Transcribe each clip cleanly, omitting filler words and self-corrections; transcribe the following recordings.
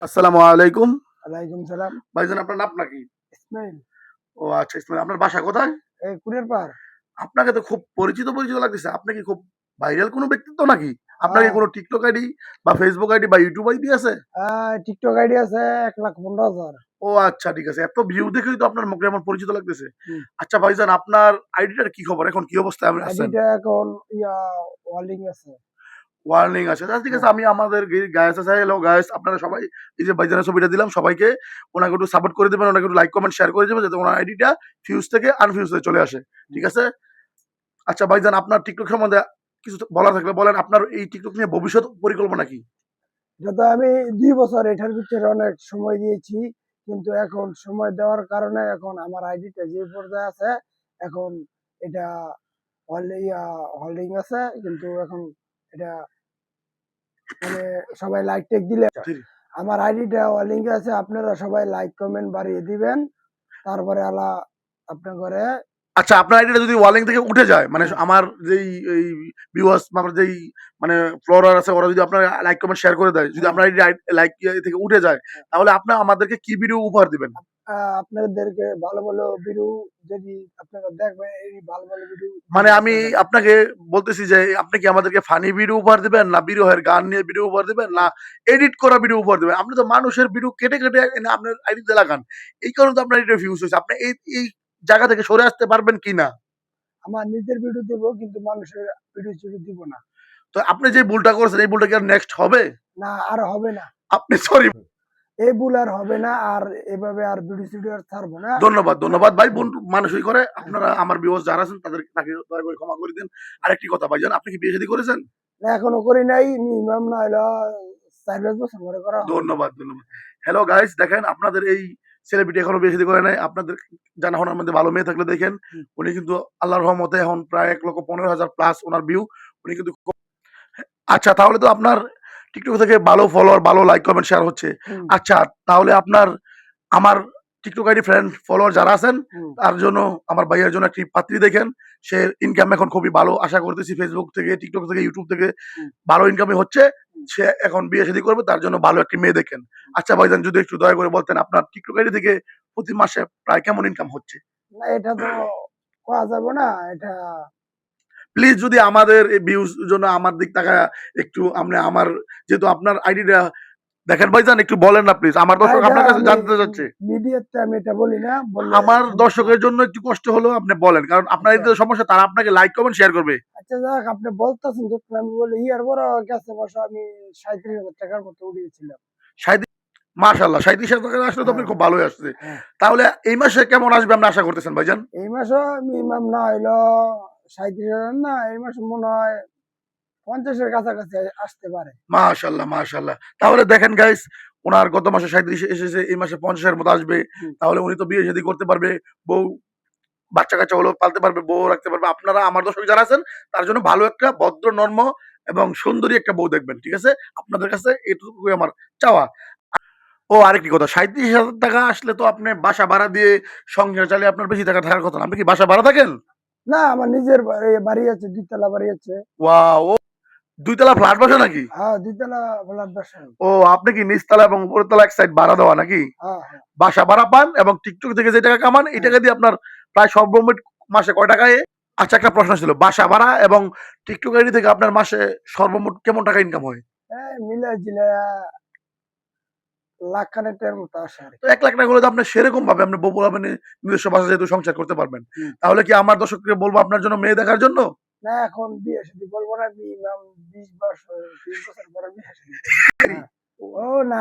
আসসালামু আলাইকুম। ওয়ালাইকুম সালাম। ভাইজান আপনার নাম নাকি? ইসমাইল। ও আচ্ছা ইসমাইল। আপনার বাসা কোথায়? এই কুরিয়ার পাড়। আপনাকে তো খুব পরিচিত লাগতেছে। আপনি কি খুব ভাইরাল কোনো ব্যক্তিত্ব নাকি? আপনার কি হ্যাঁ, কোনো TikTok আইডি বা Facebook আইডি বা YouTube আইডি আছে? টিকটক আইডি আছে ১,১৫,০০০। ও আচ্ছা ঠিক আছে। এত ভিউ দেখেই তো আপনার মুখে আমার পরিচিত লাগতেছে। হুম। আচ্ছা ভাইজান আপনার আইডিটার কি খবর? এখন কি অবস্থায় আছেন? আইডিটা এখন ওয়ার্লিং আছে। ওয়ার্নিং আছে। আচ্ছা ঠিক আছে হ্যাঁ, আমি আমাদের গায়েস আছে। হ্যালো গায়েস আপনারা সবাই এই যে ভাইজানের ছবিটা দিলাম সবাইকে উনাকে একটু সাপোর্ট করে দিবেন, উনাকে একটু লাইক কমেন্ট শেয়ার করে দিবেন যাতে উনার আইডিটা ফিউজ থেকে আনফিউজ হয়ে চলে আসে। ঠিক হুম। আছে? আচ্ছা ভাইজান আপনার TikTok সম্বন্ধে কিছু বলার থাকলে বলেন। আপনার এই TikTok নিয়ে ভবিষ্যৎ পরিকল্পনা কি? এটা তো আমি ২ বছর এটার ভিতরে অনেক সময় দিয়েছি। কিন্তু এখন সময় দেওয়ার কারণে এখন আমার আইডিটা যে পর্যায়ে আছে, এখন এটা হোল্ডিং আছে। কিন্তু এখন এটা মানে সবাই লাইক টেক দিলে জি। আমার আইডিটা হোল্ডিং এ আছে। আপনারা সবাই লাইক কমেন্ট বাড়িয়ে দিবেন। তারপরে আপনার ঘরে আচ্ছা আপনার আইডিটা যদি ওয়ালিং থেকে উঠে যায় মানে হ্যাঁ, আমার যেই এই ভিউয়ার্স বা আমার যেই মানে ফলোয়ার আছে ওরা যদি আপনার লাইক কমেন্ট শেয়ার করে দেয়, যদি হ্যাঁ, আপনার আইডি লাইক থেকে উঠে যায় হ্যাঁ। তাহলে আপনার আমাদেরকে কি ভিডিও উপহার দিবেন? আপনাদেরকে ভালো, ভালো ভিডিও যদি আপনারা দেখবেন, এই ভালো, ভালো ভিডিও দিব মানে আমি আপনাদের। আপনাকে বলতেছি যে আপনি কি আমাদেরকে ফানি ভিডিও উপহার দিবেন না বিরহের গান নিয়ে ভিডিও উপহার দিবেন না হ্যাঁ, এডিট করা ভিডিও উপহার দিবেন? আপনি তো মানুষের ভিডিও কেটে এনে আপনার আইডিতে লাগান। এই কারণে তো আপনার আইডিটা ভিউজ হইছে। আপনি এই জায়গা থেকে সরে আসতে পারবেন কিনা? আমার নিজের ভিডিও দিব কিন্তু মানুষের ভিডিও দিব না। তো আপনি যে ভুলটা করেছেন এই ভুলটা কি আর নেক্সট হবে? না আর হবে না। আপনি সরি এই ভুল আর হবে না। আর এভাবে আর ভিডিও আর ছাড়বো না। ধন্যবাদ ভাই হুম, বোন মানুষই করে। হ্যাঁ। আপনারা আমার ভিউয়ার্স যারা আছেন তাকে দয়া করে ক্ষমা করে দিন। আরেকটি কথা ভাইজান আপনি কি বিয়ে শাদী করেছেন? না এখনো করি নাই। মিনিমাম না হইলেও ৪-৫ বছর পরে করা হবে। ধন্যবাদ। হ্যালো গাইস দেখেন আপনাদের এই সেলিব্রিটি এখনো বিয়ে শাদী করে নাই। আপনাদের জানাশোনার মধ্যে ভালো মেয়ে থাকলে দেখেন। হুম, উনি কিন্তু আল্লাহর রহমতে এখন প্রায় ১,১৫,০০০ প্লাস উনার ভিউ। উনি কিন্তু আচ্ছা তাহলে তো আপনার TikTok থেকে ভালো ফলোয়ার, ভালো লাইক, কমেন্ট, শেয়ার হচ্ছে। হুম, আচ্ছা তাহলে আপনার আমার TikTok আইডি ফ্রেন্ড ফলোয়ার যারা আছেন হুম, তার জন্য আমার ভাইয়ের জন্য একটি পাত্রী দেখেন। সে ইনকাম এখন খুবই ভালো আশা করতেছি Facebook থেকে, TikTok থেকে, YouTube থেকে হুম, ভালো ইনকামই হচ্ছে। হুম, সে এখন বিয়ে শাদী করবে তার জন্য ভালো একটি মেয়ে দেখেন। আচ্ছা ভাইজান যদি একটু দয়া করে বলতেন আপনার TikTok আইডি থেকে প্রতি মাসে প্রায় কেমন ইনকাম হচ্ছে? না এটা তো কওয়া যাবে না। এটা প্লিজ যদি আমাদের এই ভিউজ জন্য আমার দিক তাকায়া একটু আপনি আমার যেহেতু আপনার আইডিটা দেখেন ভাইজান একটু বলেন না প্লিজ। আমার না দর্শক এটা আপনার কাছে আমি জানতে চাচ্ছে। মিডিয়াতে আমি এটা বলি না। বললে আমার সমস্যা। দর্শকের জন্য একটু কষ্ট হলেও আপনি বলেন। কারণ আপনার আচ্ছা, এতে সমস্যা তারা আপনাকে লাইক কমেন্ট শেয়ার করবে। আচ্ছা যাক আপনি বলতেছেন যখন আমি বলি ইয়ার বড় গেছে বছর আমি ৩৭,০০০ টাকার মতো উড়িয়েছিলাম। ৩৭ মাশাআল্লাহ ৩৭,০০০ টাকা আসলে তো হ্যাঁ, আপনার খুব ভালোই আসছে। হ্যাঁ। তাহলে এই মাসে কেমন আসবে আপনি আশা করতেছেন ভাইজান? এই মাসও মিনিমাম না হইলো ৩৭,০০০ না, এই মাসে মনে হয় ৫০ এর কাছাকাছি আসতে পারে। মাশাআল্লাহ। তাহলে দেখেন গাইস উনার গত মাসে ৩৭ এসেছে, এই মাসে ৫০ এর মতো আসবে। হুম, তাহলে উনি তো বিয়ে শাদী করতে পারবে। বউ বাচ্চা-কাচ্চা হলেও পালতে পারবে, বউও রাখতে পারবে। আপনারা আমার দর্শক যারা আছেন তার জন্য ভালো একটা ভদ্র, নরম এবং সুন্দরী একটা বউ দেখবেন। ঠিক আছে? আপনাদের কাছে এটুকুই আমার চাওয়া। ও আরেকটি কথা ৩৭,০০০ টাকা আসলে তো আপনি বাসা ভাড়া দিয়ে সংসার চালিয়ে আপনার বেশি টাকা থাকার কথা না। আপনি কি বাসা ভাড়া থাকেন? না আমার নিজের বাড়ি আছে, ২ তলা বাড়ি আছে। ওয়াও! ২ তলা ফ্ল্যাট বাসা নাকি? হ্যাঁ, ২ তলা ফ্ল্যাট বাসা। ও আপনি কি নিচতলা এবং উপরতলা এক সাইড ভাড়া দেওয়া নাকি? হ্যাঁ, হ্যাঁ। বাসা ভাড়া পান এবং TikTok থেকে যে টাকা কামান এই হ্যাঁ, টাকা দিয়ে আপনার প্রায় সর্বমোট মাসে কয় টাকা আচ্ছা একটা প্রশ্ন ছিল। বাসা ভাড়া এবং TikTok আইডি থেকে আপনার মাসে সর্বমোট কেমন টাকা ইনকাম হয়? এই মিলায়-জিলায়া লাখ খানেক টাকার মতো আসে তো আরকি। ৳১,০০,০০০ হলে তো আপনি সেরকম ভাবে আপনি বউ পোলাপান নিয়ে নিজস্ব বাসায় যেহেতু সংসার করতে পারবেন। হুম। তাহলে কি আমার দর্শককে বলবো আপনার জন্য মেয়ে দেখার জন্য? না এখন বিয়ে-শাদী করব না। মিনিমাম ২০ বছর পরে বিয়ে-শাদী করব। হ্যাঁ। ও না।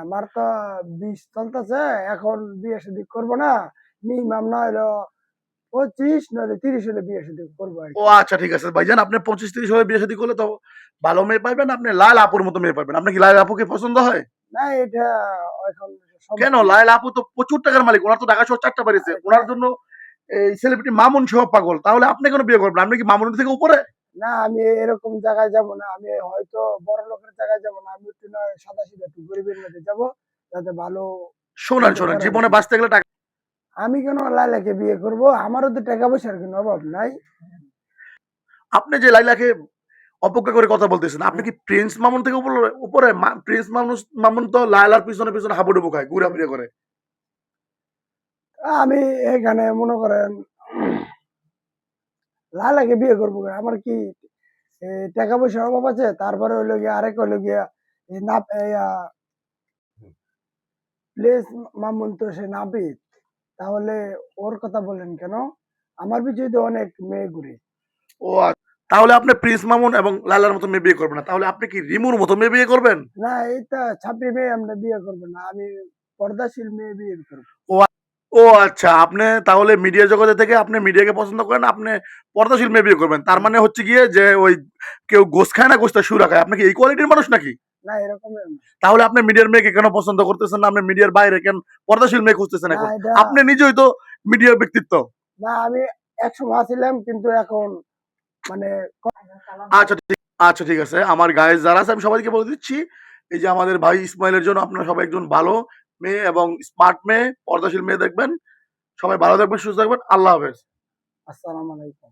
আমার তো ২০ চলতেছে। এখন বিয়ে-শাদী করব না। মিনিমাম না হইলেও ২৫ নইলে ৩০ হলে বিয়ে-শাদী করব ও আরকি। আচ্ছা ঠিক আছে ভাইজান আপনি ২৫-৩০ হয়ে বিয়ে শাদী করলে তো ভালো মেয়ে পাইবেন। আপনি লায়লা আপুর মতো মেয়ে পাবেন। আপনার কি লায়লা আপুকে পছন্দ হয়? না এটা এখন কেন? সম্ভব না। লায়লা আপু তো প্রচুর টাকার মালিক। উনার তো ঢাকা শহর ৪ টা বাড়ি আছে। না, উনার জন্য এই সেলিব্রিটি মামুন সহ পাগল। তাহলে আপনি কেন বিয়ে করবেন? আপনি কি মামুনের থেকে উপরে? না আমি এরকম জায়গায় যাব না। আমি হয়তো বড়লোকের জায়গায় যাব না। আমি একটু নয় সাদাসিধা একটু গরিবের মধ্যে যাব। যাতে ভালো বলতে শোনেন পারে জীবনে আরকি। বাঁচতে গেলে টাকা আমি কেন লায়লাকে বিয়ে করব? আমারও তো টাকা পয়সার কোনো অভাব নাই। আপনি যে লাইলাকে অপেক্ষা করে কথা বলতেছেন। আপনি কি প্রিন্স মামুন থেকে উপরে প্রিন্স মামুন তো লায়লার পিছনে পিছনে হাবুডুবু খায়, ঘুরাফিরা করে। আমি এখানে মনে করেন লালাকে বিয়ে করবো কেন? আমার কি টাকা পয়সার অভাব আছে? তারপরে হইলো গিয়া আরেক হইলো গিয়া এই না প্লেস মামুন তো সে নাপিত, তাহলে ওর কথা বলেন কেন? আমার পিছনে তো অনেক মেয়ে ঘুরে। ও তাহলে আপনি প্রিন্স মামুন এবং লায়লার মতো মেয়ে বিয়ে করবেন না। তাহলে আপনি কি রিমুর মতো মেয়ে বিয়ে করবেন? না, এটা ছাপড়ি মেয়ে আমরা বিয়ে করবো না, আমি পর্দাশীল মেয়ে বিয়ে করবো। ও ও আচ্ছা, আপনি তাহলে মিডিয়া জগতে থেকে আপনি মিডিয়াকে পছন্দ করেন, আপনি পর্দাশীল মেয়ে বিয়ে করবেন। তার মানে হচ্ছে গিয়ে যে ওই কেউ গোস খায় না, গোসটা সুরা খায়। আপনি কি এই কোয়ালিটির মানুষ নাকি? না, এরকম না। তাহলে আপনি মিডিয়ার মেয়েকে কেন পছন্দ করতেছেন না? আপনি মিডিয়ার বাইরে কেন পর্দাশীল মেয়ে খুঁজতেছেন না, এখন? এটা আপনি নিজেই তো মিডিয়ার ব্যক্তিত্ব। না, আমি একসময় ছিলাম, কিন্তু এখন মানে আচ্ছা ঠিক আচ্ছা ঠিক আছে। আমার গায়ে যারা আছে আমি সবাইকে বলে দিচ্ছি, এই যে আমাদের ভাই ইসমাইলের জন্য আপনারা সবাই একজন ভালো মেয়ে এবং স্মার্ট মেয়ে, পর্দাশীল মেয়ে দেখবেন। সবাই ভালো থাকবেন, সুস্থ থাকবেন। আল্লাহ হাফেজ। আসসালামু আলাইকুম।